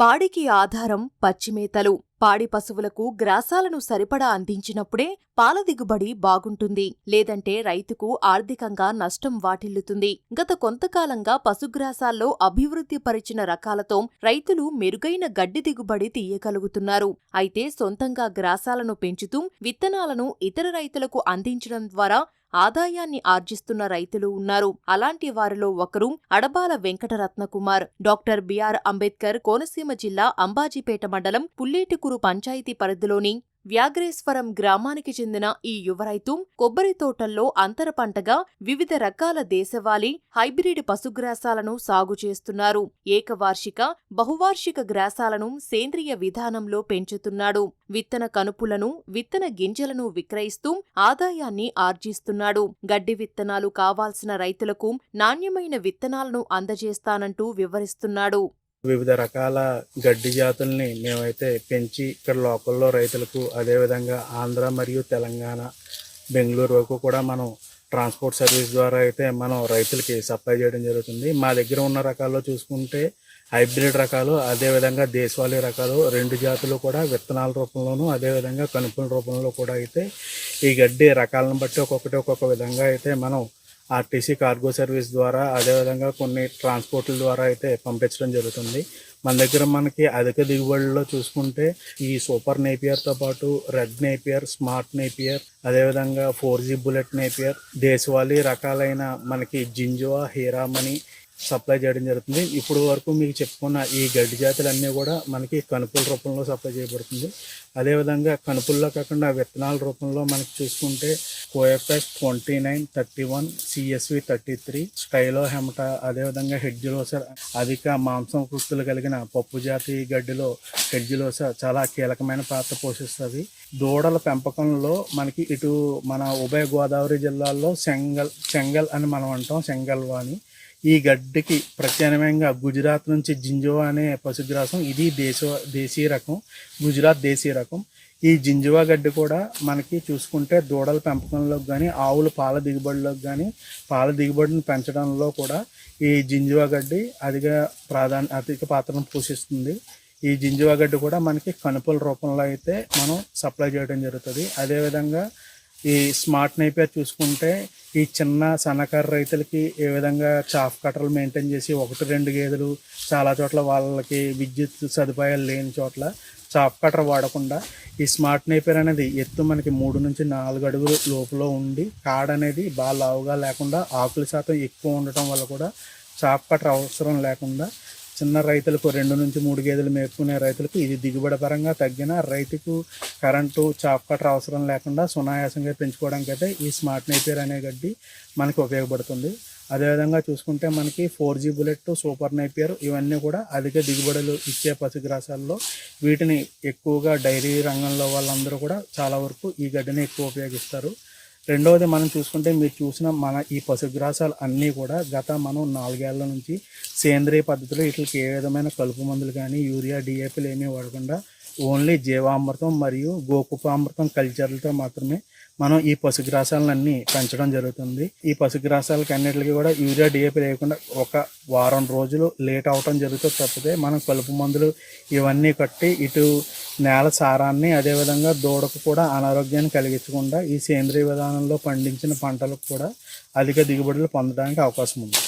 పాడికి ఆధారం పచ్చిమేతలు. పాడి పశువులకు గ్రాసాలను సరిపడా అందించినప్పుడే పాల దిగుబడి బాగుంటుంది. లేదంటే రైతుకు ఆర్థికంగా నష్టం వాటిల్లుతుంది. గత కొంతకాలంగా పశుగ్రాసాల్లో అభివృద్ధి పరిచిన రకాలతో రైతులు మెరుగైన గడ్డి దిగుబడి తీయగలుగుతున్నారు. అయితే సొంతంగా గ్రాసాలను పెంచుతూ విత్తనాలను ఇతర రైతులకు అందించడం ద్వారా ఆదాయాన్ని ఆర్జిస్తున్న రైతులు ఉన్నారు. అలాంటి వారిలో ఒకరు అడబాల వెంకటరత్నకుమార్. డాక్టర్ బిఆర్ అంబేద్కర్ కోనసీమ జిల్లా అంబాజీపేట మండలం పుల్లేటికురు పంచాయతీ పరిధిలోని వ్యాఘ్రేశ్వరం గ్రామానికి చెందిన ఈ యువ రైతు కొబ్బరి తోటల్లో అంతర పంటగా వివిధ రకాల దేశవాళీ, హైబ్రిడ్ పశుగ్రాసాలను సాగు చేస్తున్నారు. ఏకవార్షిక, బహువార్షిక గ్రాసాలను సేంద్రియ విధానంలో పెంచుతున్నాడు. విత్తన కనుపులను, విత్తన గింజలను విక్రయిస్తూ ఆదాయాన్ని ఆర్జిస్తున్నాడు. గడ్డి విత్తనాలు కావాల్సిన రైతులకు నాణ్యమైన విత్తనాలను అందజేస్తానంటూ వివరిస్తున్నాడు. వివిధ రకాల గడ్డి జాతుల్ని మేమైతే పెంచి ఇక్కడ లోకల్లో రైతులకు, అదేవిధంగా ఆంధ్ర మరియు తెలంగాణ, బెంగళూరు వరకు కూడా మనం ట్రాన్స్పోర్ట్ సర్వీస్ ద్వారా అయితే మనం రైతులకి సప్లై చేయడం జరుగుతుంది. మా దగ్గర ఉన్న రకాల్లో చూసుకుంటే హైబ్రిడ్ రకాలు, అదేవిధంగా దేశవాళీ రకాలు, రెండు జాతులు కూడా విత్తనాల రూపంలోనూ, అదేవిధంగా కనుపుల రూపంలో కూడా అయితే ఈ గడ్డి రకాలను బట్టి ఒక్కొక్క విధంగా అయితే మనం ఆర్టీసీ కార్గో సర్వీస్ ద్వారా, అదేవిధంగా కొన్ని ట్రాన్స్పోర్ట్ల ద్వారా అయితే పంపించడం జరుగుతుంది. మన దగ్గర మనకి అధిక దిగుబడిలో చూసుకుంటే ఈ సూపర్ నేపియర్తో పాటు రెడ్ నేపియర్, స్మార్ట్ నేపియర్, అదేవిధంగా 4G బుల్లెట్ నేపియర్, దేశవాళీ రకాలైన మనకి జింజువా, హీరామణి సప్లై చేయడం జరుగుతుంది. ఇప్పుడు వరకు మీకు చెప్పుకున్న ఈ గడ్డి జాతులన్నీ కూడా మనకి కనుపుల రూపంలో సప్లై చేయబడుతుంది. అదేవిధంగా కనుపుల్లో కాకుండా విత్తనాల రూపంలో మనకి చూసుకుంటే కోఎఫ్ఎస్ 29, 31, CSV 33, స్టైలో హెమటా, అదేవిధంగా హెడ్జిలోసర్, అధిక మాంసం కృతులు కలిగిన పప్పు జాతి గడ్డిలో హెడ్జిలోసర్ చాలా కీలకమైన పాత్ర పోషిస్తుంది. దూడల పెంపకంలో మనకి ఇటు మన ఉభయ గోదావరి జిల్లాల్లో చెంగల్ అని మనం అంటాం, చెంగల్వా అని. ఈ గడ్డికి ప్రత్యామ్నాయంగా గుజరాత్ నుంచి జింజువా అనే పశుగ్రాసం, ఇది దేశీయ రకం, గుజరాత్ దేశీయ రకం. ఈ జింజువా గడ్డి కూడా మనకి చూసుకుంటే దూడల పెంపకంలోకి కానీ, ఆవుల పాల దిగుబడిలోకి కానీ, పాల దిగుబడిని పెంచడంలో కూడా ఈ జింజువా గడ్డి అధిక పాత్రను పోషిస్తుంది. ఈ జింజువా గడ్డి కూడా మనకి కనుపుల రూపంలో అయితే మనం సప్లై చేయడం జరుగుతుంది. అదేవిధంగా ఈ స్మార్ట్ నేపియర్ చూసుకుంటే ఈ చిన్న సన్నకారు రైతులకి ఏ విధంగా చాఫ్ కట్టర్లు మెయింటైన్ చేసి 1-2 గేదెలు, చాలా చోట్ల వాళ్ళకి విద్యుత్ సదుపాయాలు లేని చోట్ల చాఫ్ కట్టర్ వాడకుండా ఈ స్మార్ట్ నేపియర్ అనేది ఎత్తు మనకి 3 నుంచి 4 అడుగుల లోపల ఉండి, కాడ అనేది బాగా లావుగా లేకుండా, ఆకుల శాతం ఎక్కువ ఉండటం వల్ల కూడా చాఫ్ కట్టర్ అవసరం లేకుండా చిన్న రైతులకు 2 నుంచి 3 గేదెలు మేపుకునే రైతులకు ఇది దిగుబడి పరంగా తగ్గిన రైతుకు కరెంటు, చాప్ కట్టర్ అవసరం లేకుండా సునాయాసంగా పెంచుకోవడానికి అయితే ఈ స్మార్ట్ నేపియర్ అనే గడ్డి మనకి ఉపయోగపడుతుంది. అదేవిధంగా చూసుకుంటే మనకి 4G బుల్లెట్, సూపర్ నేపియర్ ఇవన్నీ కూడా అధిక దిగుబడులు ఇచ్చే పశుగ్రాసాల్లో వీటిని ఎక్కువగా డైరీ రంగంలో వాళ్ళందరూ కూడా చాలా వరకు ఈ గడ్డిని ఎక్కువ ఉపయోగిస్తారు. రెండవది మనం చూసుకుంటే మీరు చూసిన మన ఈ పశుగ్రాసాలు అన్నీ కూడా మనం 4 ఏళ్ల నుంచి సేంద్రియ పద్ధతిలో వీటికి ఏ విధమైన కలుపు మందులు కానీ, యూరియా, DAPలు ఏమీ వాడకుండా ఓన్లీ జీవామృతం మరియు గోకుపామృతం కల్చర్లతో మాత్రమే మనం ఈ పశుగ్రాసాలన్నీ పెంచడం జరుగుతుంది. ఈ పశుగ్రాసాలకి అన్నిటికీ కూడా యూరియా, DAP లేకుండా ఒక వారం రోజులు లేట్ అవటం జరుగుతుంది తప్పితే మనం కలుపు మందులు ఇవన్నీ కట్టి ఇటు నేల సారాన్ని, అదేవిధంగా దూడకు కూడా అనారోగ్యాన్ని కలిగించకుండా ఈ సేంద్రియ విధానంలో పండించిన పంటలకు కూడా అధిక దిగుబడులు పొందడానికి అవకాశం ఉంది.